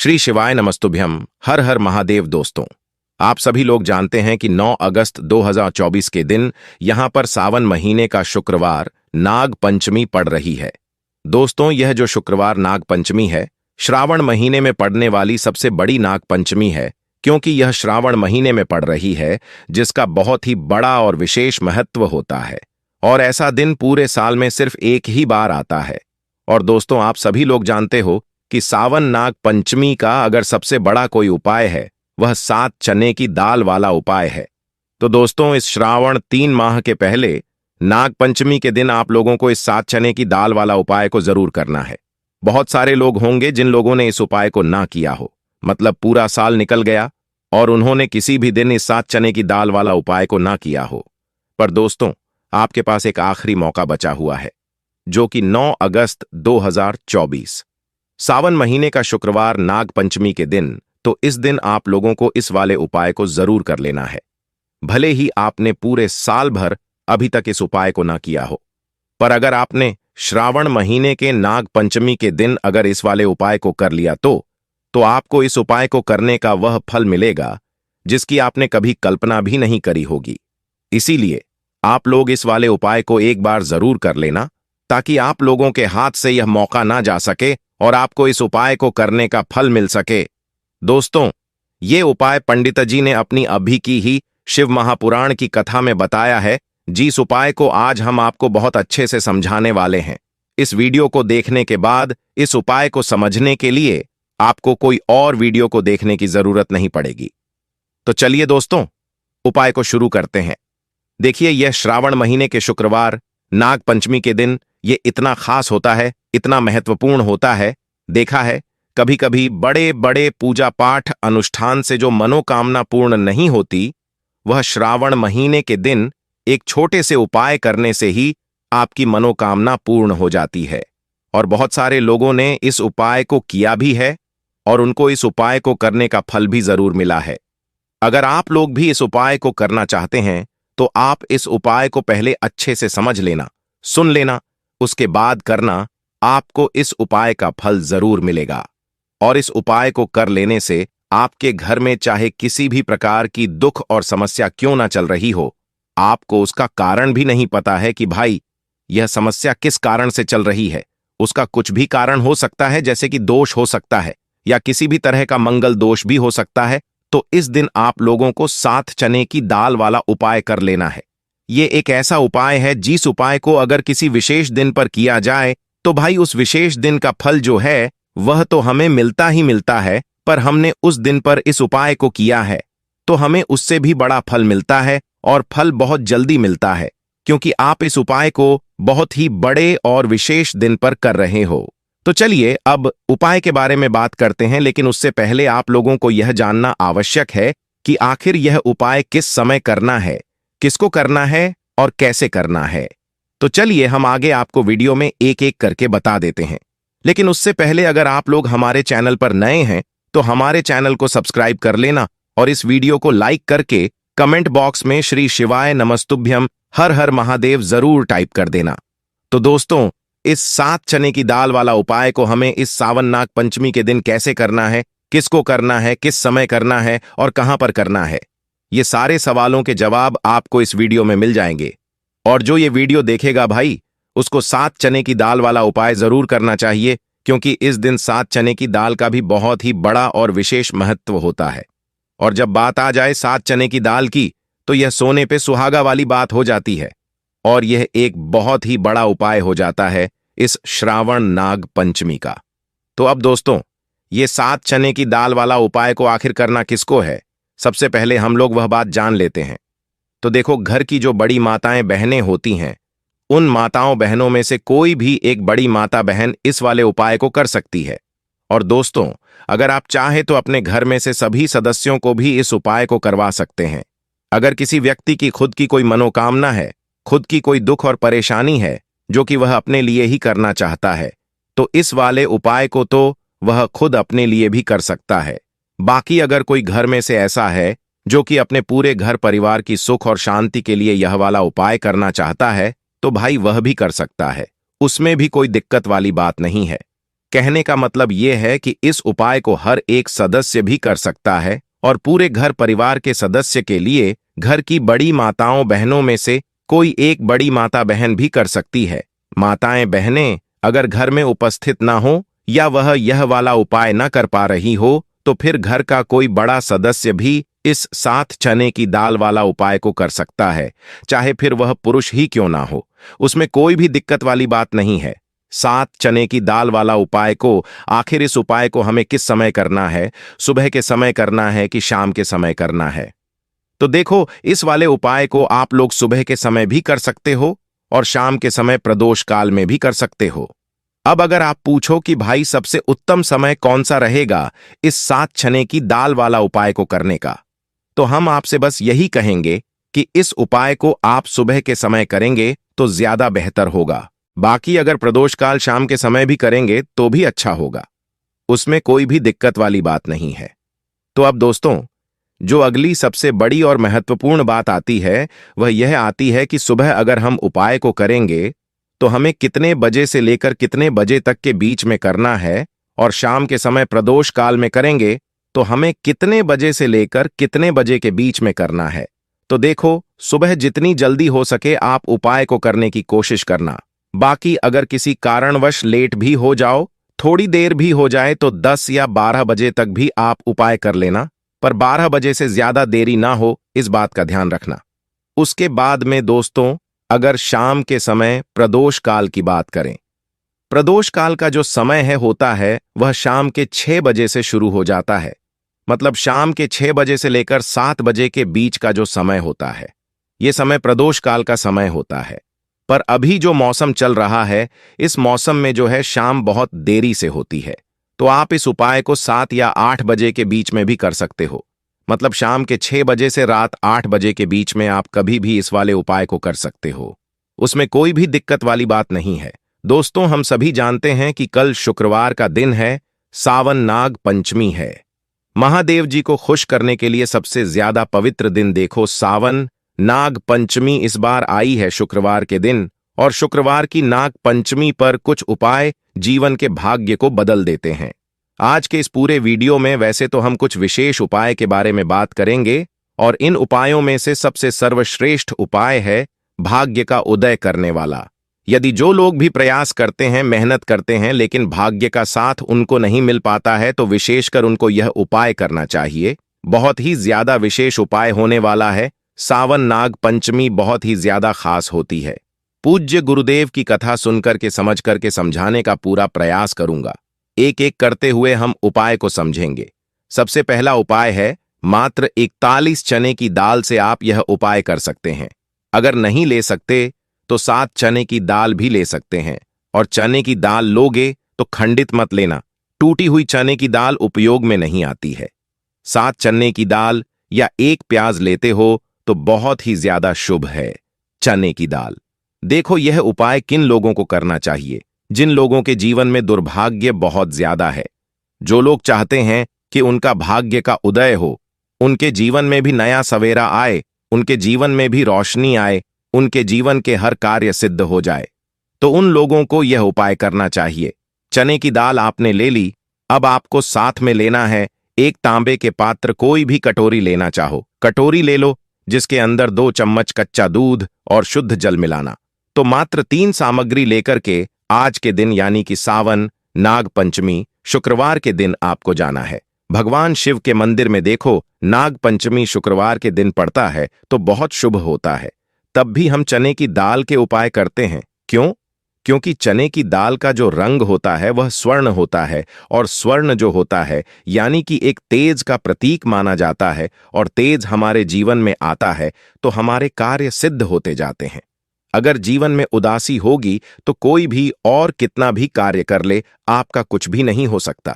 श्री शिवाय नमस्तुभ्यम। हर हर महादेव। दोस्तों, आप सभी लोग जानते हैं कि 9 अगस्त 2024 के दिन यहां पर सावन महीने का शुक्रवार नाग पंचमी पड़ रही है। दोस्तों, यह जो शुक्रवार नाग पंचमी है, श्रावण महीने में पड़ने वाली सबसे बड़ी नाग पंचमी है, क्योंकि यह श्रावण महीने में पड़ रही है, जिसका बहुत ही बड़ा और विशेष महत्व होता है। और ऐसा दिन पूरे साल में सिर्फ एक ही बार आता है। और दोस्तों, आप सभी लोग जानते हो कि सावन नाग पंचमी का अगर सबसे बड़ा कोई उपाय है, वह 7 चने की दाल वाला उपाय है। तो दोस्तों, इस श्रावण 3 माह के पहले नाग पंचमी के दिन आप लोगों को इस 7 चने की दाल वाला उपाय को जरूर करना है। बहुत सारे लोग होंगे जिन लोगों ने इस उपाय को ना किया हो, मतलब पूरा साल निकल गया और उन्होंने किसी भी दिन इस 7 चने की दाल वाला उपाय को ना किया हो। पर दोस्तों, आपके पास एक आखिरी मौका बचा हुआ है, जो कि 9 अगस्त 2024 सावन महीने का शुक्रवार नाग पंचमी के दिन। तो इस दिन आप लोगों को इस वाले उपाय को जरूर कर लेना है। भले ही आपने पूरे साल भर अभी तक इस उपाय को ना किया हो, पर अगर आपने श्रावण महीने के नाग पंचमी के दिन अगर इस वाले उपाय को कर लिया तो आपको इस उपाय को करने का वह फल मिलेगा जिसकी आपने कभी कल्पना भी नहीं करी होगी। इसीलिए आप लोग इस वाले उपाय को एक बार जरूर कर लेना, ताकि आप लोगों के हाथ से यह मौका ना जा सके और आपको इस उपाय को करने का फल मिल सके। दोस्तों, ये उपाय पंडित जी ने अपनी अभी की ही शिव महापुराण की कथा में बताया है, जिस उपाय को आज हम आपको बहुत अच्छे से समझाने वाले हैं। इस वीडियो को देखने के बाद इस उपाय को समझने के लिए आपको कोई और वीडियो को देखने की जरूरत नहीं पड़ेगी। तो चलिए दोस्तों, उपाय को शुरू करते हैं। देखिए, यह श्रावण महीने के शुक्रवार नाग पंचमी के दिन ये इतना खास होता है, इतना महत्वपूर्ण होता है। देखा है, कभी कभी बड़े बड़े पूजा पाठ अनुष्ठान से जो मनोकामना पूर्ण नहीं होती, वह श्रावण महीने के दिन एक छोटे से उपाय करने से ही आपकी मनोकामना पूर्ण हो जाती है। और बहुत सारे लोगों ने इस उपाय को किया भी है और उनको इस उपाय को करने का फल भी जरूर मिला है। अगर आप लोग भी इस उपाय को करना चाहते हैं, तो आप इस उपाय को पहले अच्छे से समझ लेना, सुन लेना, उसके बाद करना। आपको इस उपाय का फल जरूर मिलेगा। और इस उपाय को कर लेने से आपके घर में चाहे किसी भी प्रकार की दुख और समस्या क्यों ना चल रही हो, आपको उसका कारण भी नहीं पता है कि भाई यह समस्या किस कारण से चल रही है। उसका कुछ भी कारण हो सकता है, जैसे कि दोष हो सकता है या किसी भी तरह का मंगल दोष भी हो सकता है। तो इस दिन आप लोगों को 7 चने की दाल वाला उपाय कर लेना है। ये एक ऐसा उपाय है, जिस उपाय को अगर किसी विशेष दिन पर किया जाए तो भाई उस विशेष दिन का फल जो है वह तो हमें मिलता ही मिलता है, पर हमने उस दिन पर इस उपाय को किया है तो हमें उससे भी बड़ा फल मिलता है, और फल बहुत जल्दी मिलता है, क्योंकि आप इस उपाय को बहुत ही बड़े और विशेष दिन पर कर रहे हो। तो चलिए अब उपाय के बारे में बात करते हैं, लेकिन उससे पहले आप लोगों को यह जानना आवश्यक है कि आखिर यह उपाय किस समय करना है, किसको करना है और कैसे करना है। तो चलिए हम आगे आपको वीडियो में एक एक करके बता देते हैं। लेकिन उससे पहले अगर आप लोग हमारे चैनल पर नए हैं तो हमारे चैनल को सब्सक्राइब कर लेना और इस वीडियो को लाइक करके कमेंट बॉक्स में श्री शिवाय नमस्तुभ्यम हर हर महादेव जरूर टाइप कर देना। तो दोस्तों, इस 7 चने की दाल वाला उपाय को हमें इस सावन नाग पंचमी के दिन कैसे करना है, किसको करना है, किस समय करना है और कहां पर करना है, ये सारे सवालों के जवाब आपको इस वीडियो में मिल जाएंगे। और जो ये वीडियो देखेगा भाई, उसको 7 चने की दाल वाला उपाय जरूर करना चाहिए, क्योंकि इस दिन 7 चने की दाल का भी बहुत ही बड़ा और विशेष महत्व होता है। और जब बात आ जाए 7 चने की दाल की, तो यह सोने पे सुहागा वाली बात हो जाती है, और यह एक बहुत ही बड़ा उपाय हो जाता है इस श्रावण नाग पंचमी का। तो अब दोस्तों, ये 7 चने की दाल वाला उपाय को आखिर करना किसको है, सबसे पहले हम लोग वह बात जान लेते हैं। तो देखो, घर की जो बड़ी माताएं बहनें होती हैं, उन माताओं बहनों में से कोई भी एक बड़ी माता बहन इस वाले उपाय को कर सकती है। और दोस्तों, अगर आप चाहें तो अपने घर में से सभी सदस्यों को भी इस उपाय को करवा सकते हैं। अगर किसी व्यक्ति की खुद की कोई मनोकामना है, खुद की कोई दुख और परेशानी है जो कि वह अपने लिए ही करना चाहता है, तो इस वाले उपाय को तो वह खुद अपने लिए भी कर सकता है। बाकी अगर कोई घर में से ऐसा है जो कि अपने पूरे घर परिवार की सुख और शांति के लिए यह वाला उपाय करना चाहता है, तो भाई वह भी कर सकता है, उसमें भी कोई दिक्कत वाली बात नहीं है। कहने का मतलब ये है कि इस उपाय को हर एक सदस्य भी कर सकता है और पूरे घर परिवार के सदस्य के लिए घर की बड़ी माताओं बहनों में से कोई एक बड़ी माता बहन भी कर सकती है। माताएं बहनें अगर घर में उपस्थित ना हो या वह यह वाला उपाय न कर पा रही हो तो फिर घर का कोई बड़ा सदस्य भी इस 7 चने की दाल वाला उपाय को कर सकता है, चाहे फिर वह पुरुष ही क्यों ना हो। उसमें कोई भी दिक्कत वाली बात नहीं है। 7 चने की दाल वाला उपाय को आखिर इस उपाय को हमें किस समय करना है, सुबह के समय करना है कि शाम के समय करना है? तो देखो, इस वाले उपाय को आप लोग सुबह के समय भी कर सकते हो और शाम के समय प्रदोष काल में भी कर सकते हो। अब अगर आप पूछो कि भाई सबसे उत्तम समय कौन सा रहेगा इस 7 चने की दाल वाला उपाय को करने का, तो हम आपसे बस यही कहेंगे कि इस उपाय को आप सुबह के समय करेंगे तो ज्यादा बेहतर होगा। बाकी अगर प्रदोष काल शाम के समय भी करेंगे तो भी अच्छा होगा, उसमें कोई भी दिक्कत वाली बात नहीं है। तो अब दोस्तों, जो अगली सबसे बड़ी और महत्वपूर्ण बात आती है वह यह आती है कि सुबह अगर हम उपाय को करेंगे तो हमें कितने बजे से लेकर कितने बजे तक के बीच में करना है, और शाम के समय प्रदोष काल में करेंगे तो हमें कितने बजे से लेकर कितने बजे के बीच में करना है। तो देखो, सुबह जितनी जल्दी हो सके आप उपाय को करने की कोशिश करना। बाकी अगर किसी कारणवश लेट भी हो जाओ, थोड़ी देर भी हो जाए, तो 10 या 12 बजे तक भी आप उपाय कर लेना, पर 12 बजे से ज्यादा देरी ना हो, इस बात का ध्यान रखना। उसके बाद में दोस्तों, अगर शाम के समय प्रदोष काल की बात करें, प्रदोष काल का जो समय होता है वह शाम के 6 बजे से शुरू हो जाता है। मतलब शाम के 6 बजे से लेकर 7 बजे के बीच का जो समय होता है, यह समय प्रदोष काल का समय होता है। पर अभी जो मौसम चल रहा है, इस मौसम में जो है शाम बहुत देरी से होती है, तो आप इस उपाय को 7 या 8 बजे के बीच में भी कर सकते हो। मतलब शाम के 6 बजे से रात 8 बजे के बीच में आप कभी भी इस वाले उपाय को कर सकते हो, उसमें कोई भी दिक्कत वाली बात नहीं है। दोस्तों, हम सभी जानते हैं कि कल शुक्रवार का दिन है, सावन नाग पंचमी है। महादेव जी को खुश करने के लिए सबसे ज्यादा पवित्र दिन देखो सावन नाग पंचमी इस बार आई है शुक्रवार के दिन, और शुक्रवार की नाग पंचमी पर कुछ उपाय जीवन के भाग्य को बदल देते हैं। आज के इस पूरे वीडियो में वैसे तो हम कुछ विशेष उपाय के बारे में बात करेंगे, और इन उपायों में से सबसे सर्वश्रेष्ठ उपाय है भाग्य का उदय करने वाला। यदि जो लोग भी प्रयास करते हैं, मेहनत करते हैं, लेकिन भाग्य का साथ उनको नहीं मिल पाता है, तो विशेषकर उनको यह उपाय करना चाहिए। बहुत ही ज्यादा विशेष उपाय होने वाला है। सावन नाग पंचमी बहुत ही ज्यादा खास होती है। पूज्य गुरुदेव की कथा सुनकर के समझ करके समझाने का पूरा प्रयास करूंगा। एक एक करते हुए हम उपाय को समझेंगे। सबसे पहला उपाय है, मात्र 41 चने की दाल से आप यह उपाय कर सकते हैं। अगर नहीं ले सकते तो 7 चने की दाल भी ले सकते हैं, और चने की दाल लोगे तो खंडित मत लेना, टूटी हुई चने की दाल उपयोग में नहीं आती है। 7 चने की दाल या 1 प्याज लेते हो तो बहुत ही ज्यादा शुभ है। चने की दाल। देखो, यह उपाय किन लोगों को करना चाहिए? जिन लोगों के जीवन में दुर्भाग्य बहुत ज्यादा है, जो लोग चाहते हैं कि उनका भाग्य का उदय हो, उनके जीवन में भी नया सवेरा आए, उनके जीवन में भी रोशनी आए, उनके जीवन के हर कार्य सिद्ध हो जाए, तो उन लोगों को यह उपाय करना चाहिए। चने की दाल आपने ले ली, अब आपको साथ में लेना है एक तांबे के पात्र, कोई भी कटोरी लेना चाहो कटोरी ले लो, जिसके अंदर 2 चम्मच कच्चा दूध और शुद्ध जल मिलाना। तो मात्र 3 सामग्री लेकर के आज के दिन यानी कि सावन नाग पंचमी शुक्रवार के दिन आपको जाना है। भगवान शिव के मंदिर में देखो, नाग पंचमी शुक्रवार के दिन पड़ता है तो बहुत शुभ होता है। तब भी हम चने की दाल के उपाय करते हैं। क्यों? क्योंकि चने की दाल का जो रंग होता है वह स्वर्ण होता है, और स्वर्ण जो होता है यानी कि एक तेज का प्रतीक माना जाता है, और तेज हमारे जीवन में आता है तो हमारे कार्य सिद्ध होते जाते हैं। अगर जीवन में उदासी होगी तो कोई भी और कितना भी कार्य कर ले, आपका कुछ भी नहीं हो सकता।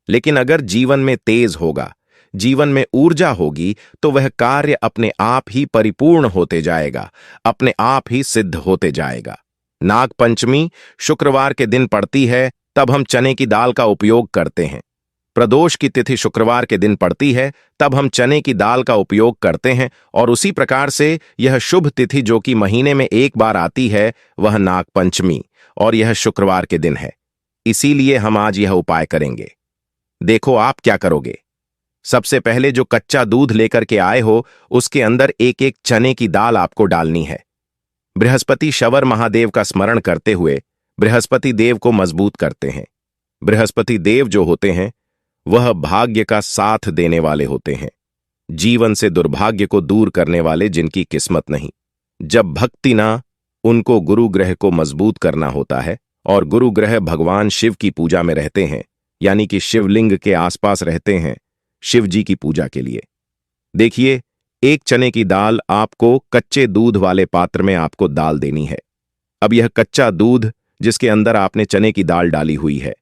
लेकिन अगर जीवन में तेज होगा, जीवन में ऊर्जा होगी, तो वह कार्य अपने आप ही परिपूर्ण होते जाएगा, अपने आप ही सिद्ध होते जाएगा। नाग पंचमी शुक्रवार के दिन पड़ती है, तब हम चने की दाल का उपयोग करते हैं। प्रदोष की तिथि शुक्रवार के दिन पड़ती है, तब हम चने की दाल का उपयोग करते हैं, और उसी प्रकार से यह शुभ तिथि जो कि महीने में 1 बार आती है, वह नाग पंचमी, और यह शुक्रवार के दिन है। इसीलिए हम आज यह उपाय करेंगे। देखो आप क्या करोगे। सबसे पहले जो कच्चा दूध लेकर के आए हो उसके अंदर एक एक चने की दाल आपको डालनी है। बृहस्पति शवर महादेव का स्मरण करते हुए बृहस्पति देव को मजबूत करते हैं। बृहस्पति देव जो होते हैं वह भाग्य का साथ देने वाले होते हैं, जीवन से दुर्भाग्य को दूर करने वाले जिनकी किस्मत नहीं। जब भक्ति ना, उनको गुरु ग्रह को मजबूत करना होता है और गुरु ग्रह भगवान शिव की पूजा में रहते हैं, यानी कि शिवलिंग के आसपास रहते हैं शिव जी की पूजा के लिए। देखिए, एक चने की दाल आपको कच्चे दूध वाले पात्र में आपको डाल देनी है। अब यह कच्चा दूध जिसके अंदर आपने चने की दाल डाली हुई है,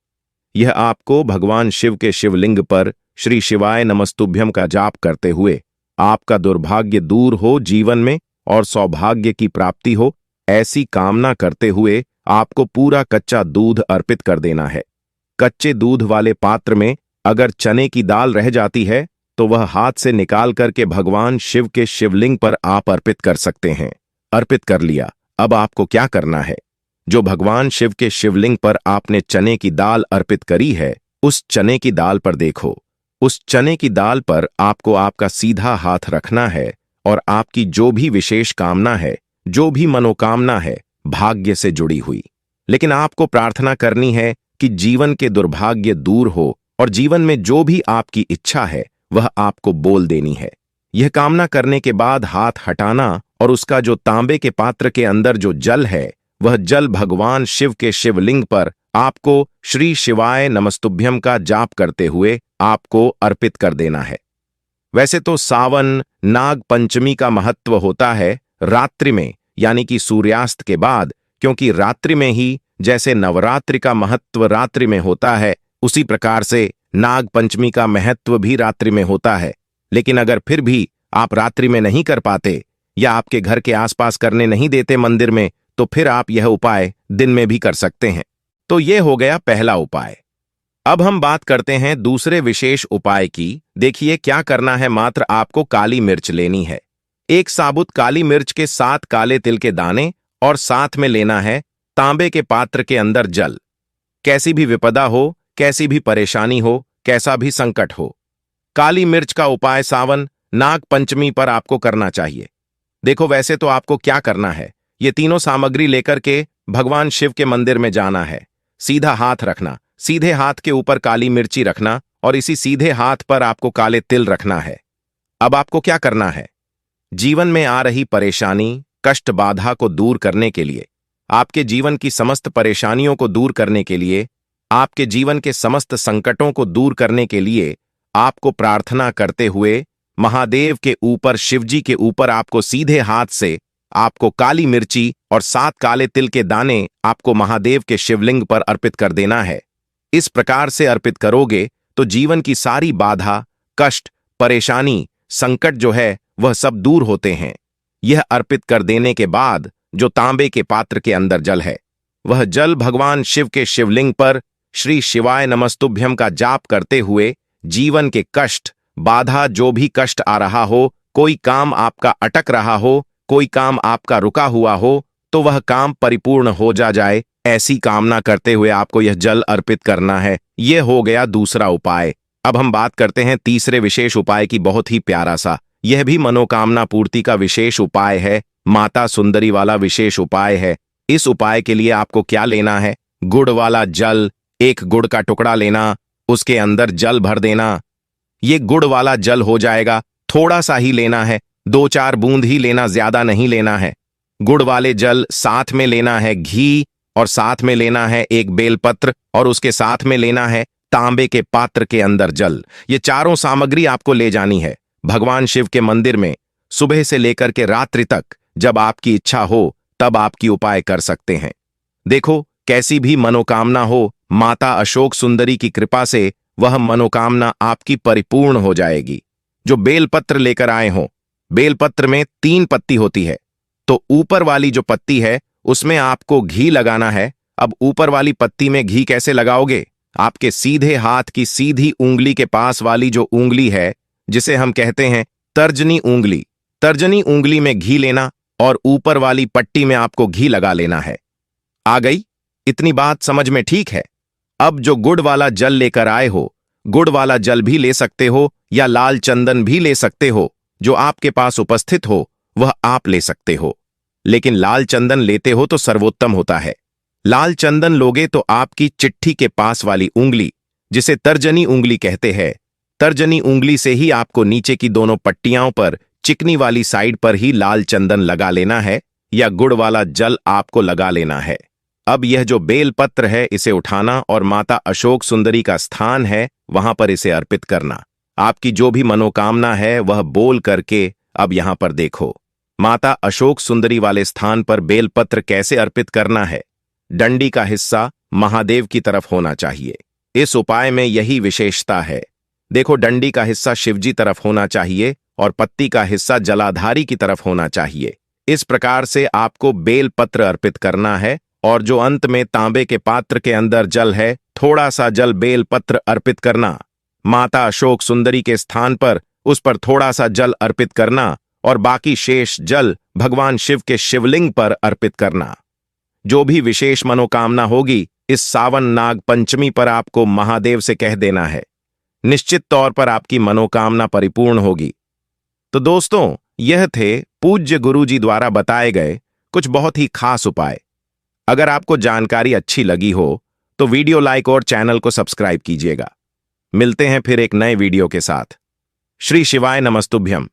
यह आपको भगवान शिव के शिवलिंग पर श्री शिवाय नमस्तुभ्यम का जाप करते हुए आपका दुर्भाग्य दूर हो जीवन में और सौभाग्य की प्राप्ति हो, ऐसी कामना करते हुए आपको पूरा कच्चा दूध अर्पित कर देना है। कच्चे दूध वाले पात्र में अगर चने की दाल रह जाती है तो वह हाथ से निकाल करके भगवान शिव के शिवलिंग पर आप अर्पित कर सकते हैं। अर्पित कर लिया। अब आपको क्या करना है, जो भगवान शिव के शिवलिंग पर आपने चने की दाल अर्पित करी है, उस चने की दाल पर देखो। उस चने की दाल पर आपको आपका सीधा हाथ रखना है और आपकी जो भी विशेष कामना है, जो भी मनोकामना है भाग्य से जुड़ी हुई, लेकिन आपको प्रार्थना करनी है कि जीवन के दुर्भाग्य दूर हो और जीवन में जो भी आपकी इच्छा है वह आपको बोल देनी है। यह कामना करने के बाद हाथ हटाना और उसका जो तांबे के पात्र के अंदर जो जल है वह जल भगवान शिव के शिवलिंग पर आपको श्री शिवाय नमस्तुभ्यम का जाप करते हुए आपको अर्पित कर देना है। वैसे तो सावन नाग पंचमी का महत्व होता है रात्रि में, यानी कि सूर्यास्त के बाद, क्योंकि रात्रि में ही जैसे नवरात्रि का महत्व रात्रि में होता है, उसी प्रकार से नाग पंचमी का महत्व भी रात्रि में होता है। लेकिन अगर फिर भी आप रात्रि में नहीं कर पाते या आपके घर के आसपास करने नहीं देते मंदिर में, तो फिर आप यह उपाय दिन में भी कर सकते हैं। तो यह हो गया पहला उपाय। अब हम बात करते हैं दूसरे विशेष उपाय की। देखिए क्या करना है, मात्र आपको काली मिर्च लेनी है। एक साबुत काली मिर्च के 7 काले तिल के दाने और साथ में लेना है तांबे के पात्र के अंदर जल। कैसी भी विपदा हो, कैसी भी परेशानी हो, कैसा भी संकट हो, काली मिर्च का उपाय सावन नाग पंचमी पर आपको करना चाहिए। देखो वैसे तो आपको क्या करना है, ये तीनों सामग्री लेकर के भगवान शिव के मंदिर में जाना है। सीधा हाथ रखना, सीधे हाथ के ऊपर काली मिर्ची रखना और इसी सीधे हाथ पर आपको काले तिल रखना है। अब आपको क्या करना है, जीवन में आ रही परेशानी कष्ट बाधा को दूर करने के लिए, आपके जीवन की समस्त परेशानियों को दूर करने के लिए, आपके जीवन के समस्त संकटों को दूर करने के लिए आपको प्रार्थना करते हुए महादेव के ऊपर, शिवजी के ऊपर आपको सीधे हाथ से आपको काली मिर्ची और 7 काले तिल के दाने आपको महादेव के शिवलिंग पर अर्पित कर देना है। इस प्रकार से अर्पित करोगे तो जीवन की सारी बाधा, कष्ट, परेशानी, संकट जो है वह सब दूर होते हैं। यह अर्पित कर देने के बाद जो तांबे के पात्र के अंदर जल है, वह जल भगवान शिव के शिवलिंग पर श्री शिवाय नमस्तुभ्यम का जाप करते हुए जीवन के कष्ट, बाधा, जो भी कष्ट आ रहा हो, कोई काम आपका अटक रहा हो, कोई काम आपका रुका हुआ हो, तो वह काम परिपूर्ण हो जाए, ऐसी कामना करते हुए आपको यह जल अर्पित करना है। यह हो गया दूसरा उपाय। अब हम बात करते हैं तीसरे विशेष उपाय की। बहुत ही प्यारा सा, यह भी मनोकामना पूर्ति का विशेष उपाय है, माता सुंदरी वाला विशेष उपाय है। इस उपाय के लिए आपको क्या लेना है, गुड़ वाला जल, एक गुड़ का टुकड़ा लेना, उसके अंदर जल भर देना। ये गुड़ वाला जल हो जाएगा, थोड़ा सा ही लेना है, 2-4 बूंद ही लेना, ज्यादा नहीं लेना है। गुड़ वाले जल, साथ में लेना है घी और साथ में लेना है एक बेलपत्र और उसके साथ में लेना है तांबे के पात्र के अंदर जल। ये चारों सामग्री आपको ले जानी है भगवान शिव के मंदिर में। सुबह से लेकर के रात्रि तक जब आपकी इच्छा हो तब आपकी उपाय कर सकते हैं। देखो कैसी भी मनोकामना हो, माता अशोक सुंदरी की कृपा से वह मनोकामना आपकी परिपूर्ण हो जाएगी। जो बेलपत्र लेकर आए हो, बेलपत्र में 3 पत्ती होती है, तो ऊपर वाली जो पत्ती है उसमें आपको घी लगाना है। अब ऊपर वाली पत्ती में घी कैसे लगाओगे, आपके सीधे हाथ की सीधी उंगली के पास वाली जो उंगली है, जिसे हम कहते हैं तर्जनी उंगली, तर्जनी उंगली में घी लेना और ऊपर वाली पट्टी में आपको घी लगा लेना है। आ गई इतनी बात समझ में, ठीक है। अब जो गुड़ वाला जल लेकर आए हो, गुड़ वाला जल भी ले सकते हो या लाल चंदन भी ले सकते हो। जो आपके पास उपस्थित हो वह आप ले सकते हो, लेकिन लाल चंदन लेते हो तो सर्वोत्तम होता है। लाल चंदन लोगे तो आपकी चिट्ठी के पास वाली उंगली, जिसे तर्जनी उंगली कहते हैं, तर्जनी उंगली से ही आपको नीचे की दोनों पट्टियों पर चिकनी वाली साइड पर ही लाल चंदन लगा लेना है या गुड़ वाला जल आपको लगा लेना है। अब यह जो बेल पत्र है इसे उठाना और माता अशोक सुंदरी का स्थान है वहां पर इसे अर्पित करना। आपकी जो भी मनोकामना है वह बोल करके अब यहां पर देखो। माता अशोक सुंदरी वाले स्थान पर बेलपत्र कैसे अर्पित करना है। डंडी का हिस्सा महादेव की तरफ होना चाहिए। इस उपाय में यही विशेषता है। देखो, डंडी का हिस्सा शिवजी तरफ होना चाहिए और पत्ती का हिस्सा जलाधारी की तरफ होना चाहिए। इस प्रकार से आपको बेल पत्र अर्पित करना है और जो अंत में तांबे के पात्र के अंदर जल है, थोड़ा सा जल बेल पत्र अर्पित करना। माता अशोक सुंदरी के स्थान पर उस पर थोड़ा सा जल अर्पित करना और बाकी शेष जल भगवान शिव के शिवलिंग पर अर्पित करना। जो भी विशेष मनोकामना होगी इस सावन नाग पंचमी पर आपको महादेव से कह देना है। निश्चित तौर पर आपकी मनोकामना परिपूर्ण होगी। तो दोस्तों, यह थे पूज्य गुरुजी द्वारा बताए गए कुछ बहुत ही खास उपाय। अगर आपको जानकारी अच्छी लगी हो तो वीडियो लाइक और चैनल को सब्सक्राइब कीजिएगा। मिलते हैं फिर एक नए वीडियो के साथ। श्री शिवाय नमस्तुभ्यम।